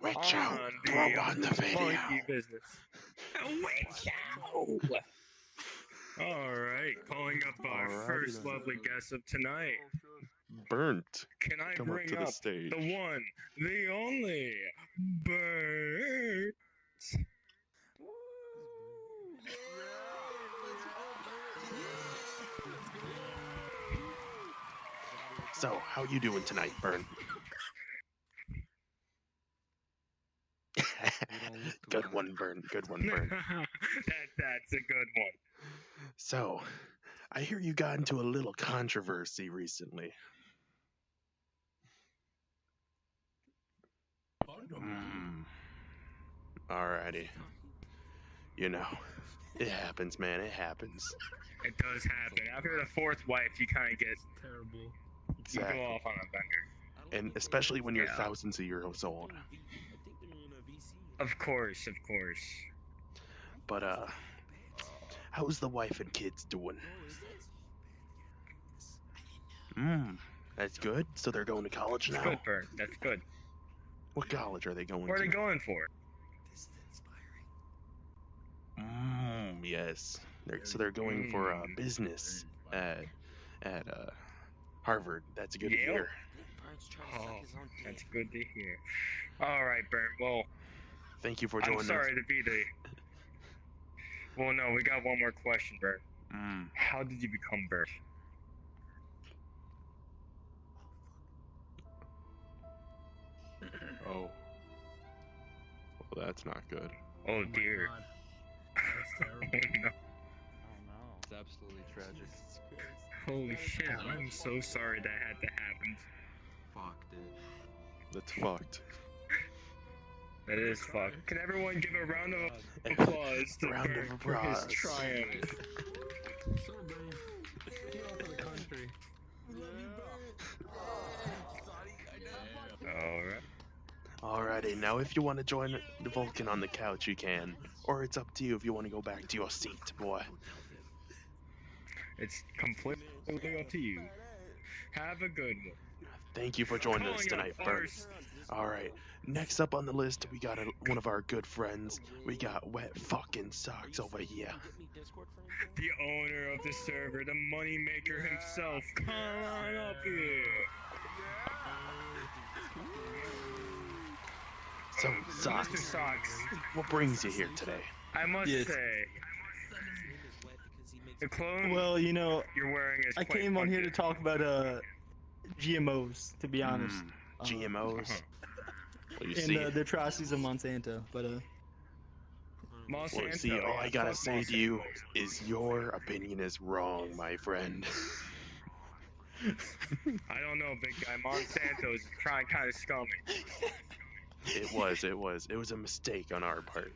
Witch out! on Throw on the video! funky business. Witch out! Alright, calling up our Alrighty first then. lovely guest of tonight. Burnt. Can I Come up bring to the up stage. the one, the only, Bert? So, how you doing tonight, Burn? Good one, Burn. Good one, Burn. That's a good one. So, I hear you got into a little controversy recently. Alrighty. You know, it happens, man. It happens. It does happen. After the fourth wife, you kind of get Terrible. you go Exactly. off on a bender. And especially when you're Yeah. thousands of years old. Of course, of course. But, how's the wife and kids doing? That's good. So they're going to college That's now? good, Bert. That's good. What college are they going Where are to? they going for? Yes. So they're going for business at Harvard. That's good to Yale? hear. Oh, that's good to hear. All right, Bert. Well, Thank you for joining I'm sorry to be the. Well, no, we got one more question, Bert. us. How did you become Bert? Oh. Well, that's not good. Oh dear. God. That's terrible. Oh no. Oh no. It's absolutely tragic. Holy shit! I'm so sorry that had to happen. Fuck, dude. That's fucked. That is fucked. Can everyone give a round of applause to Round of Bert for his applause. triumph? So brave. Get off of the country. Alright. Alrighty, now if you want to join the Vulcan on the couch, you can. Or it's up to you if you want to go back to your seat, boy. It's completely up to you. Have a good one. Thank you for joining us Calling tonight, up Bert. first. Alright, next up on the list, we got one of our good friends. We got WetFknSocks over here. The owner of the server, the moneymaker himself. Come on up here. So, Mr. Socks, Socks, what brings you here today? I must Yes. say, the clothes Well, you know, you're wearing is I quite came on here to funky. talk about GMOs, to be honest. GMOs? Well, you And see, the atrocities of Monsanto, but Monsanto. all I yeah, gotta fuck say to you Monsanto. is your opinion is wrong, my friend. I don't know, big guy. Monsanto's trying kind of scummy. It was a mistake on our part.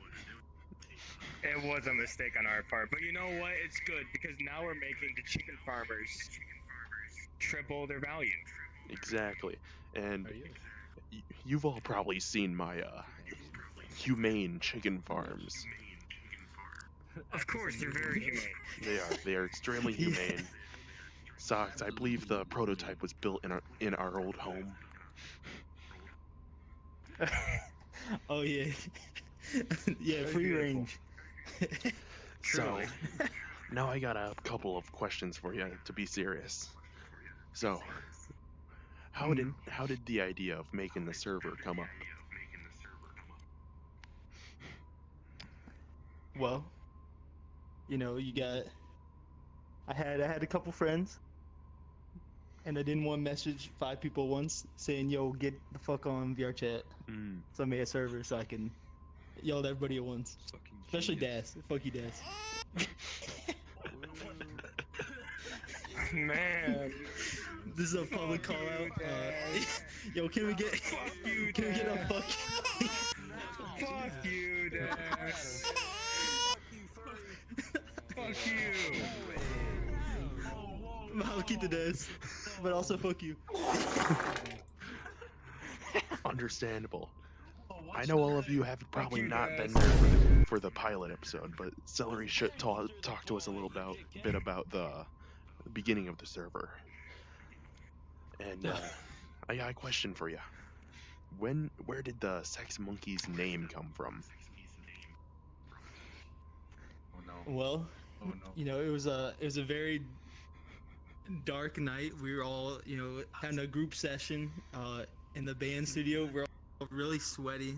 It was a mistake on our part, but you know what? It's good because now we're making the chicken farmers triple their value. Exactly. And Are you? you've all probably seen my humane chicken farms. Of course, they're very humane. They are extremely humane. Socks, I believe the prototype was built in our old home. oh yeah, yeah, free range. So, now I got a couple of questions for you, to be serious. So, how did the idea of making the server come up? Well, you know, I had a couple friends, and I didn't want to message 5 people at once saying, "Yo, get the fuck on VRChat." So I made a server so I can yell at everybody at once, Fucking especially genius. Das. Fuck you, Das. Man. This is a public call out. Yo, can we get you, can we get a fuck? Fuck you, Dad. Fuck you. I'll keep the Das, but also fuck you. Understandable. I know all of you have probably you, not guys. been there for the pilot episode, but Celery should talk to us a little bit about the beginning of the server. And I got a question for you. Where did the Sex Monkeys name come from? Oh no. Well, Oh no. you know, it was a very dark night. We were all, you know, having a group session in the band studio. We're all really sweaty.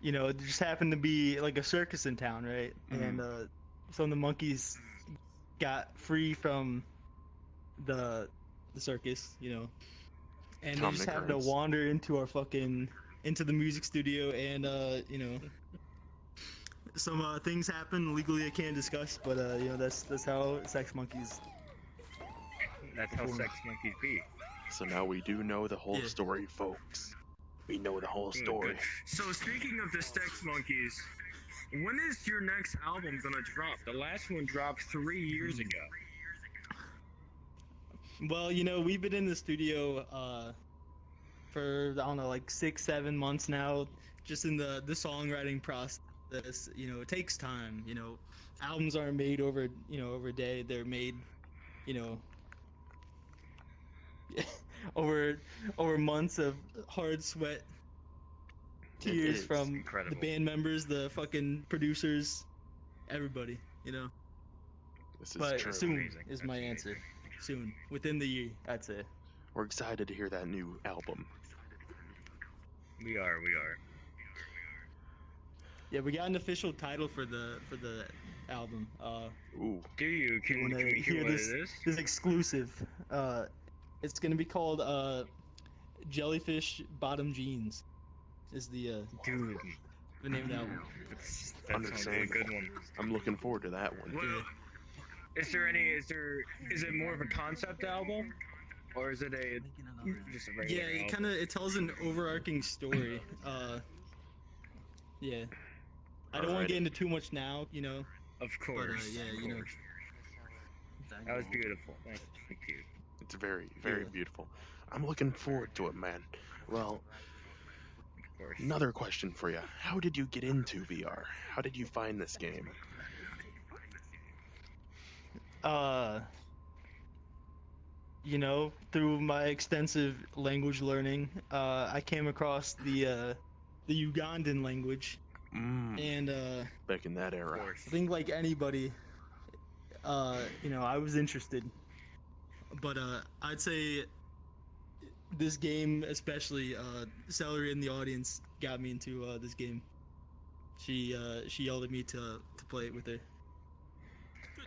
You know, it just happened to be like a circus in town, right? And some of the monkeys got free from the circus, you know, and they Common just happened to occurrence. wander into our fucking into the music studio, and you know, some things happen legally I can't discuss, but you know, that's how sex monkeys. That's how sex monkeys be. So now we do know the whole Yeah. story, folks. We know the whole story. Good. So speaking of the sex monkeys, when is your next album gonna drop? The last one dropped 3 years ago. Well, you know, we've been in the studio for I don't know, like 6-7 months now, just in the songwriting process. You know, it takes time. You know, albums aren't made over a day. They're made, you know, over months of hard sweat, tears is from incredible. the band members, the fucking producers, everybody. You know, This is but true. soon Amazing. is That's my amazing. answer. Soon, within the year, I'd say. We're excited to hear that new album. We are. Yeah, we got an official title for the album. Ooh, Do you? Can wanna we hear hear what this? it is? This is exclusive. It's gonna be called Jellyfish Bottom Jeans. Is the Dude, name of the album. that sounds like a Understandable. good one. I'm looking forward to that one. Well, is it more of a concept album, or is it just a Yeah, regular it album? it tells an overarching story. Yeah. I don't want Alrighty. to get into too much now, you know. Of But course. yeah, of you know. course. That was beautiful. Thank you. It's very, very Yeah. beautiful. I'm looking forward to it, man. Well, Of course. another question for you. How did you get into VR? How did you find this game? You know, through my extensive language learning, I came across the Ugandan language, and Back in that Of era. course. I think like anybody, you know, I was interested. But I'd say this game, especially Celery in the audience, got me into this game. She yelled at me to play it with her.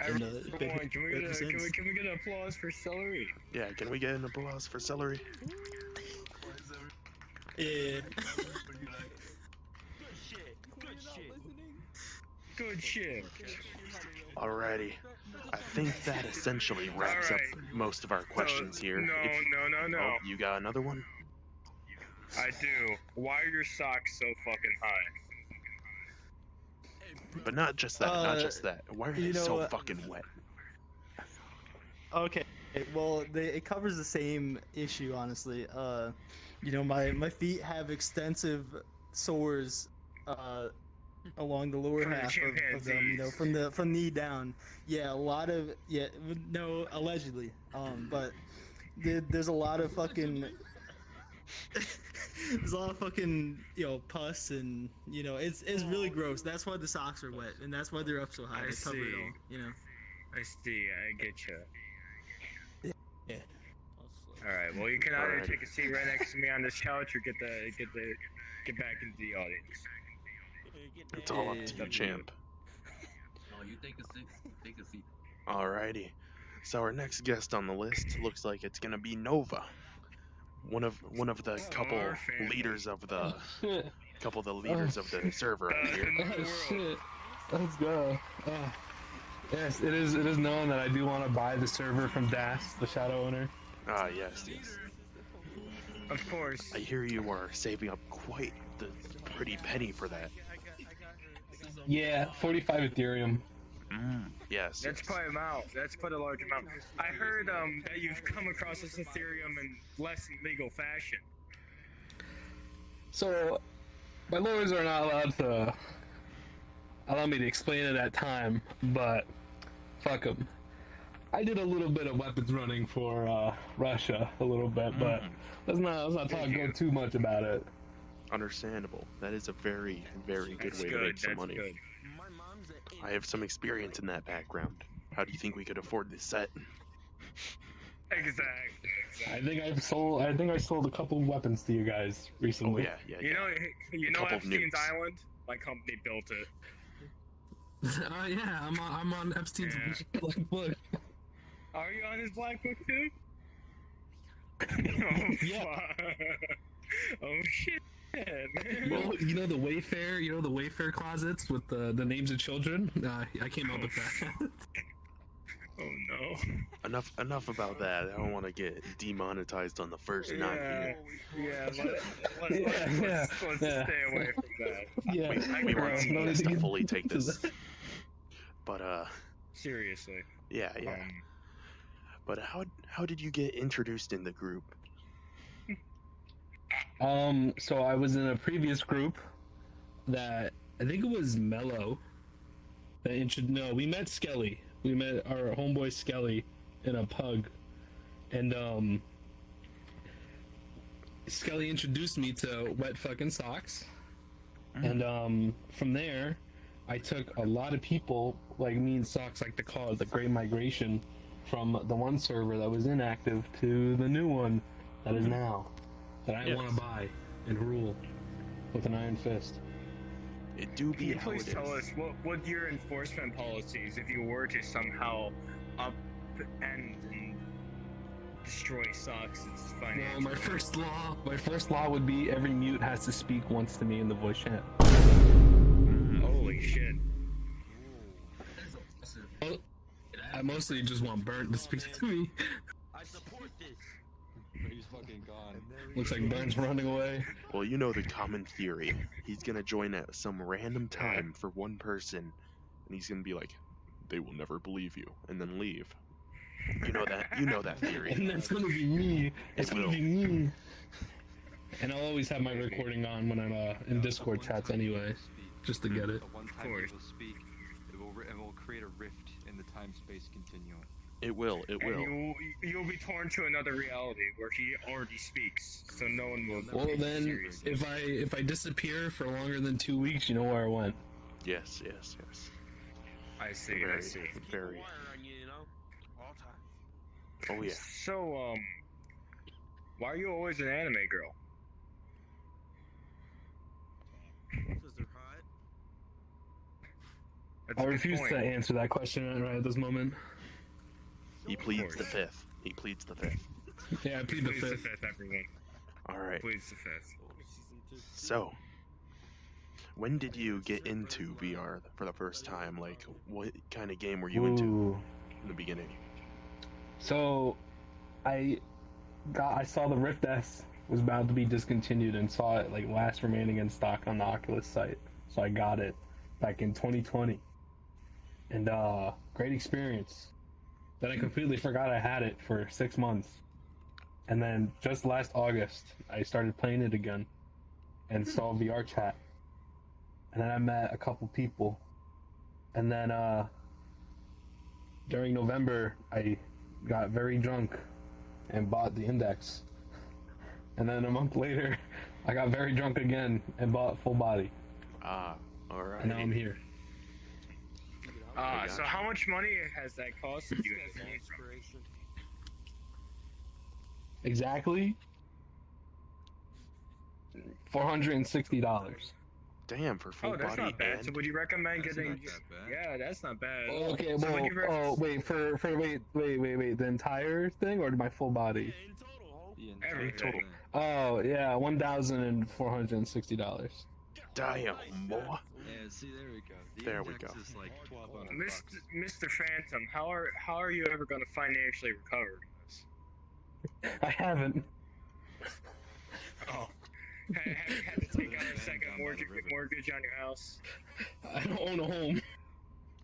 And, Everyone, can we ever get since. can we get an applause for Celery? Yeah, can we get an applause for Celery? Yeah. Good shit. Alrighty. I think that essentially wraps up Alright. most of our questions here. No, If- no. Oh, you got another one? I do. Why are your socks so fucking high? But not just that, not just that. Why are they you know so what? fucking wet? Okay. Well, it covers the same issue, honestly. You know, my feet have extensive sores along the lower From the half of them. You know, from knee down. Yeah, a lot of no, allegedly. But there's a lot of fucking. There's a lot of fucking, you know, pus, and you know, it's really gross. That's why the socks are wet, and that's why they're up so high. I They cover it see. all, you know. I see. I get you. Yeah. All right. Well, you can either Alrighty. take a seat right next to me on this couch, or get back into the audience. It's all up to Yeah. you, champ. No, you take a seat. Take a seat. Alrighty. So our next guest on the list looks like it's gonna be Nova. One of the couple our family. leaders of the Shit. the server out here. Oh shit. Let's go. Yes, it is known that I do want to buy the server from Das, the shadow owner. Ah, yes. Of course. I hear you are saving up quite the pretty penny for that. Yeah, 45 Ethereum. Yes. That's quite an amount. That's quite a large amount. I heard that you've come across this Ethereum in less legal fashion. So, my lawyers are not allowed to allow me to explain it at time, but fuck them. I did a little bit of weapons running for Russia, a little bit, but let's not go too much about it. Understandable. That is a very, very good That's way good. to make some That's money. good. I have some experience in that background. How do you think we could afford this set? Exactly. I think I sold a couple weapons to you guys Oh recently. yeah. You know couple of Epstein's nukes. Island? My company built it. Yeah, I'm on Epstein's Yeah. black book. Are you on his black book too? Oh, Yeah. fuck. Oh shit. Well, you know the Wayfair closets with the names of children. I came up with that. Oh no. Enough about that. I don't want to get demonetized on the first night here. Yeah, let's Yeah. stay away from that. Yeah, We want no need CBS to get fully take into this. that. But Seriously. yeah. But how did you get introduced in the group? So I was in a previous group that I think it was Mello. No, we met Skelly. We met our homeboy Skelly in a pug, and Skelly introduced me to WetFknSocks, and from there, I took a lot of people like me and Socks like to call it the Great Migration, from the one server that was inactive to the new one that is now, that I want to buy and rule with an iron fist. It do Can be you how please it tell is. us what your enforcement policies if you were to somehow upend and destroy Socks' Well, financial? my first law would be every mute has to speak once to me in the voice chat. Holy shit. That's oppressive. Well, I mostly just want Burnt to speak to me. I support this. He's fucking gone. Looks like Burnt's running away. Well, you know the common theory. He's gonna join at some random time for one person, and he's gonna be like, "They will never believe you," and then leave. You know that theory. And that's gonna be me. It's gonna will. be me. And I'll always have my recording on when I'm in Discord chats anyway, just to get it. The one time course. he will speak, it will create a rift in the time-space continuum. It will. And you'll be torn to another reality where he already speaks, so no one will. Well take you then, seriously. if I disappear for longer than 2 weeks, you know where I went. Yes. I see. Very, I see. very. Wire on you, know, all times. Oh yeah. So why are you always an anime girl? Because they're hot. That's I a good refuse point. to answer that question right at this moment. He pleads the course. fifth. He pleads the fifth. Yeah, I plead the Please the fifth. fifth, everyone. All right. Please the fifth. So, when did you get into VR for the first time? Like, what kind of game were you into Ooh. in the beginning? So, I saw the Rift S was about to be discontinued and saw it like last remaining in stock on the Oculus site. So I got it back in 2020, and great experience. Then I completely forgot I had it for 6 months, and then just last August I started playing it again, and saw VRChat, and then I met a couple people, and then during November I got very drunk and bought the Index, and then a month later I got very drunk again and bought Full Body, Ah, all right. and now I'm here. So how much money has that costed you in the game? Inspiration. Exactly $460. Damn, for full Oh, that's body not bad. and So would you recommend That's getting? not that bad. Yeah, that's not bad. Okay, So would well, you wait, wait, the entire thing or my full body? In total, Hope. The Everything. total. Oh, yeah, $1,460. damn, boy. Yeah, see, there we go. The There we index go. is like $1,200. Mr. Phantom, how are you ever going to financially recover from this? I haven't. Oh, have you had to take out a second Down by the river. mortgage on your house? I don't own a home.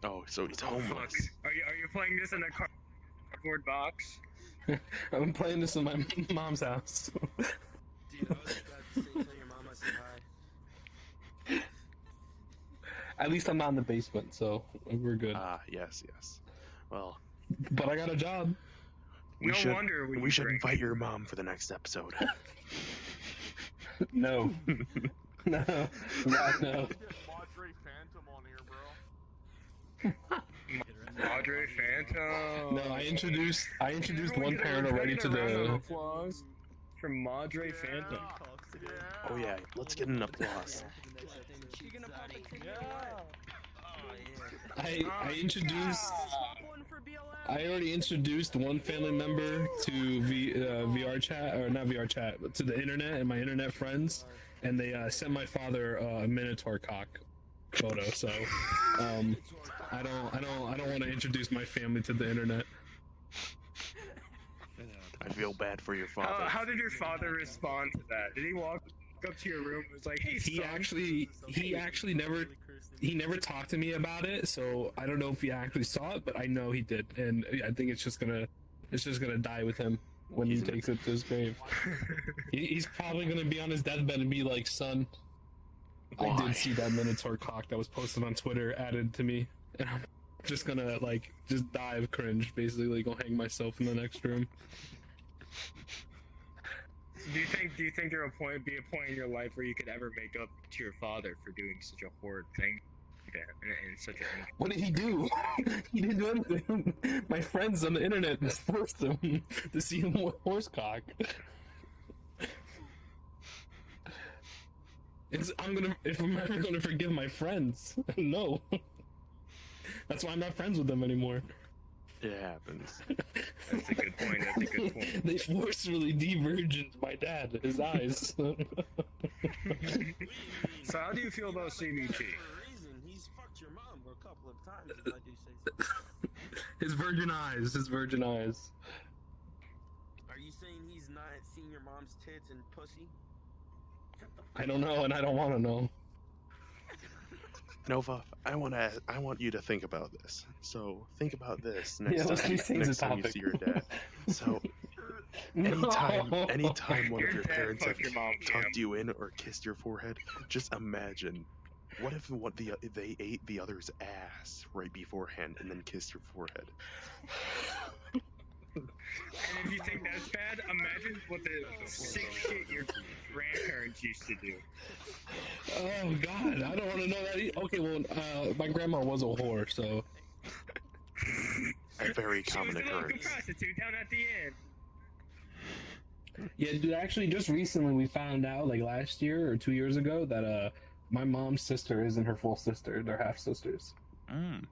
Oh, so he's Oh, fuck. homeless. Are you playing this in a cardboard box? I'm playing this in my mom's house. Dude, I was about to say, tell your mom I said hi. At least I'm not in the basement, so we're good. Ah, yes. Well, but I got a job. We No should, wonder we should drink. invite your mom for the next episode. No. No. God, no. Madre Phantom. No, I introduced one parent Can we already get to a round of the. applause for Madre Phantom. Oh yeah, let's get an applause. I introduced. I already introduced one family member to VRChat, or not VRChat, but to the internet and my internet friends, and they sent my father a Minotaur cock photo. So, I don't want to introduce my family to the internet. I feel bad for your father. How did your father respond to that? Did he walk up to your room and was like, "Hey, He son"? actually never talked to me about it, so I don't know if he actually saw it, but I know he did, and I think it's just gonna die with him when he takes it to his grave. He's probably gonna be on his deathbed and be like, "Son, I Why? did see that Minotaur cock that was posted on Twitter added to me, and I'm just gonna just die of cringe, basically, go hang myself in the next room." Do you think there will be a point in your life where you could ever make up to your father for doing such a horrid thing? And such a What did he do? He didn't do anything. My friends on the internet forced him to see him with horsecock. If I'm ever gonna forgive my friends, no. That's why I'm not friends with them anymore. It happens. That's a good point. That's a good point. They forcefully de-virgined my dad, his eyes. So how do you feel about CBT? He's fucked your mom a couple of times, if I do say so. His virgin eyes. Are you saying he's not seen your mom's tits and pussy? I don't know, and I don't want to know. Nova, I want you to think about this. So think about this next Yeah, let's time, change the next time you topic. see your dad. So anytime one of your parents have fucked your mom, tucked you in or kissed your forehead, just imagine, what if they ate the other's ass right beforehand and then kissed your forehead? And if you think that's bad, imagine what the sick shit your grandparents used to do. Oh God, I don't want to know that. Okay, well, my grandma was a whore, so. A very She common was the local occurrence. prostitute down at the end. Yeah, dude. Actually, just recently we found out, like last year or 2 years ago, that my mom's sister isn't her full sister; they're half sisters. Mm.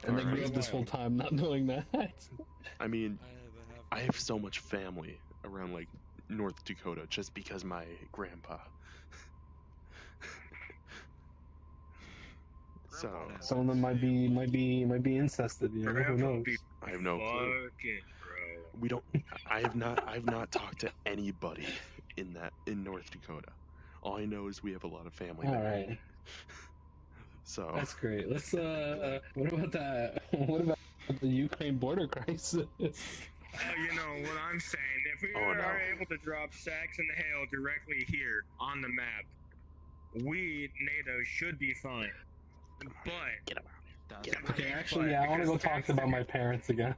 And they Alright. grew up this whole time not knowing that. I mean, I have so much family around like North Dakota just because my grandpa. So Some of them might be incested. You know, who Grandpa knows? be I have no clue. fucking, bro. We don't. I've not talked to anybody in North Dakota. All I know is we have a lot of family All there. right, So that's great. Let's. What about that? What about the Ukraine border crisis? Oh, you know what I'm saying. If we Oh, no. are able to drop Sachs and Hale directly here on the map, we, NATO, should be fine. But get out. Okay, actually, yeah, I want to go talk about my parents again.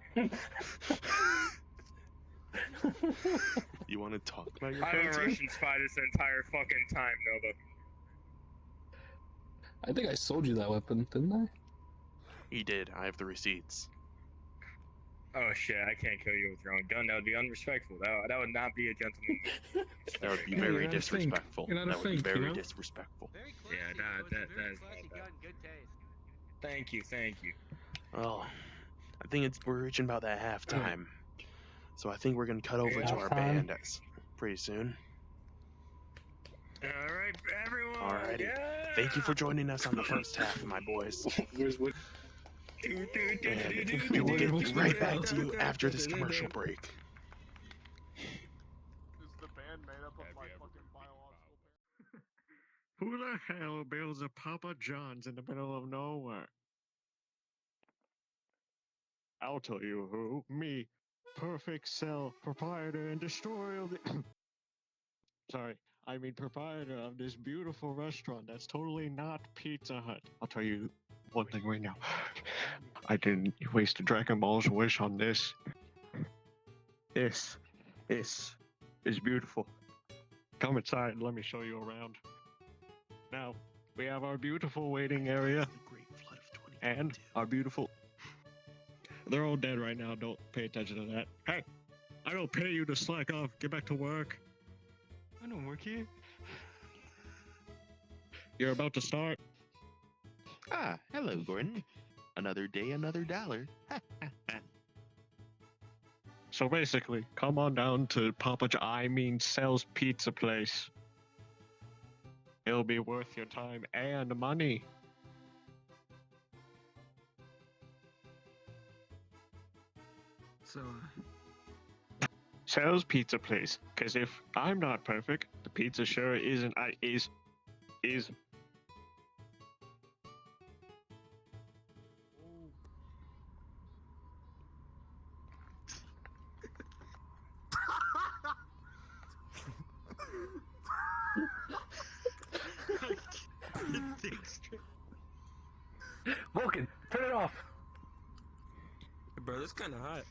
You want to talk about your I'm a parents? again? Russian spy this entire fucking time, Nova. I think I sold you that weapon, didn't I? He did. I have the receipts. Oh shit, I can't kill you with your own gun. That would be unrespectful. That would not be a gentleman move. That would be Yeah, very you're not a disrespectful. You're not a That would be fink, you very know? disrespectful. Very Yeah, classy, that very is classy not bad. gun, good taste. Thank you, thank you. Well, I think we're reaching about that halftime. So I think we're gonna cut over to our Halftime? bandits pretty soon. Alright, everyone. Alrighty. Yeah! Thank you for joining us on the first half, my boys. Where's what? And we will get right back to you after this commercial break. Is the band made up of my fucking biological parents? Who the hell builds a Papa John's in the middle of nowhere? I'll tell you who. Me. Perfect Cell, proprietor and destroyer of the... Sorry, I mean proprietor of this beautiful restaurant that's totally not Pizza Hut. I'll tell you one thing right now. I didn't waste a Dragon Ball's wish on this. This is beautiful. Come inside and let me show you around. Now, we have our beautiful waiting area The Great Flood of 2022. and our beautiful... They're all dead right now, don't pay attention to that. Hey, I don't pay you to slack off, get back to work. I don't work here. You're about to start. Ah, hello, Gordon. Another day, another dollar. So basically, come on down to Sells Pizza Place. It'll be worth your time and money. So, Sells Pizza Place. Cause if I'm not perfect, the pizza sure isn't. Is. Vulcan, turn it off. Bro, that's kind of hot.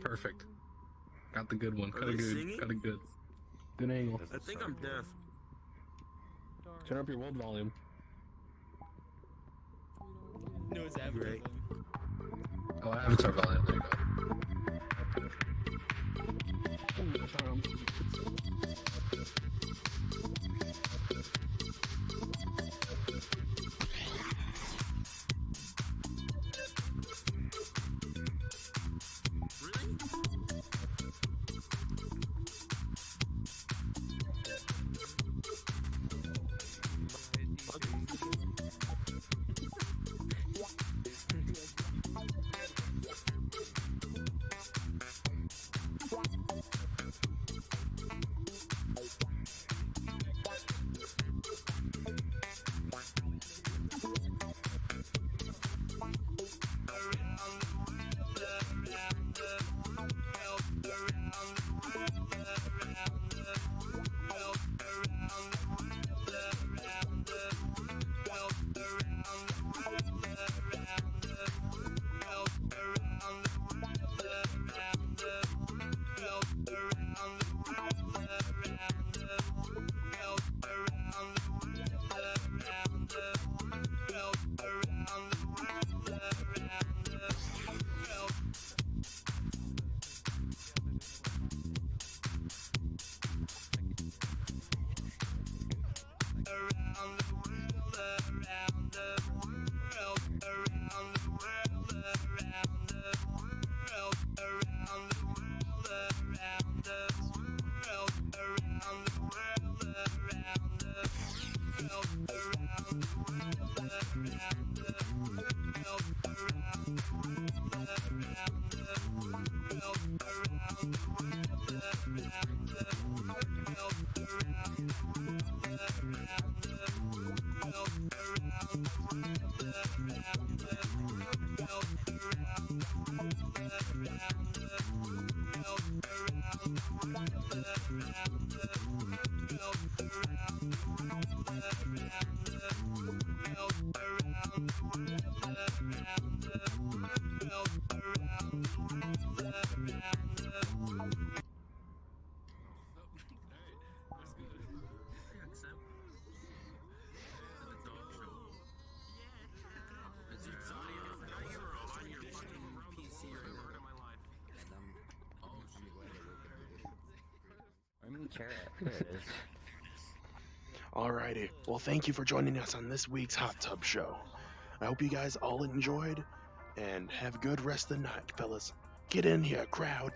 Perfect. Got the good one. Are Got a they good. singing? Got a good. Good angle. I think I'm deaf. Turn up your world volume. No, it's Avatar. Right. Oh, Avatar volume. There you go. Alrighty. Well, thank you for joining us on this week's Hot Tub Show. I hope you guys all enjoyed, and have a good rest of the night, fellas. Get in here, crowd.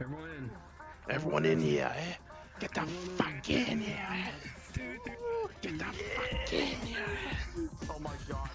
Everyone in. Everyone in here, eh? Get the fuck in here. Get the fuck in here. Oh my god.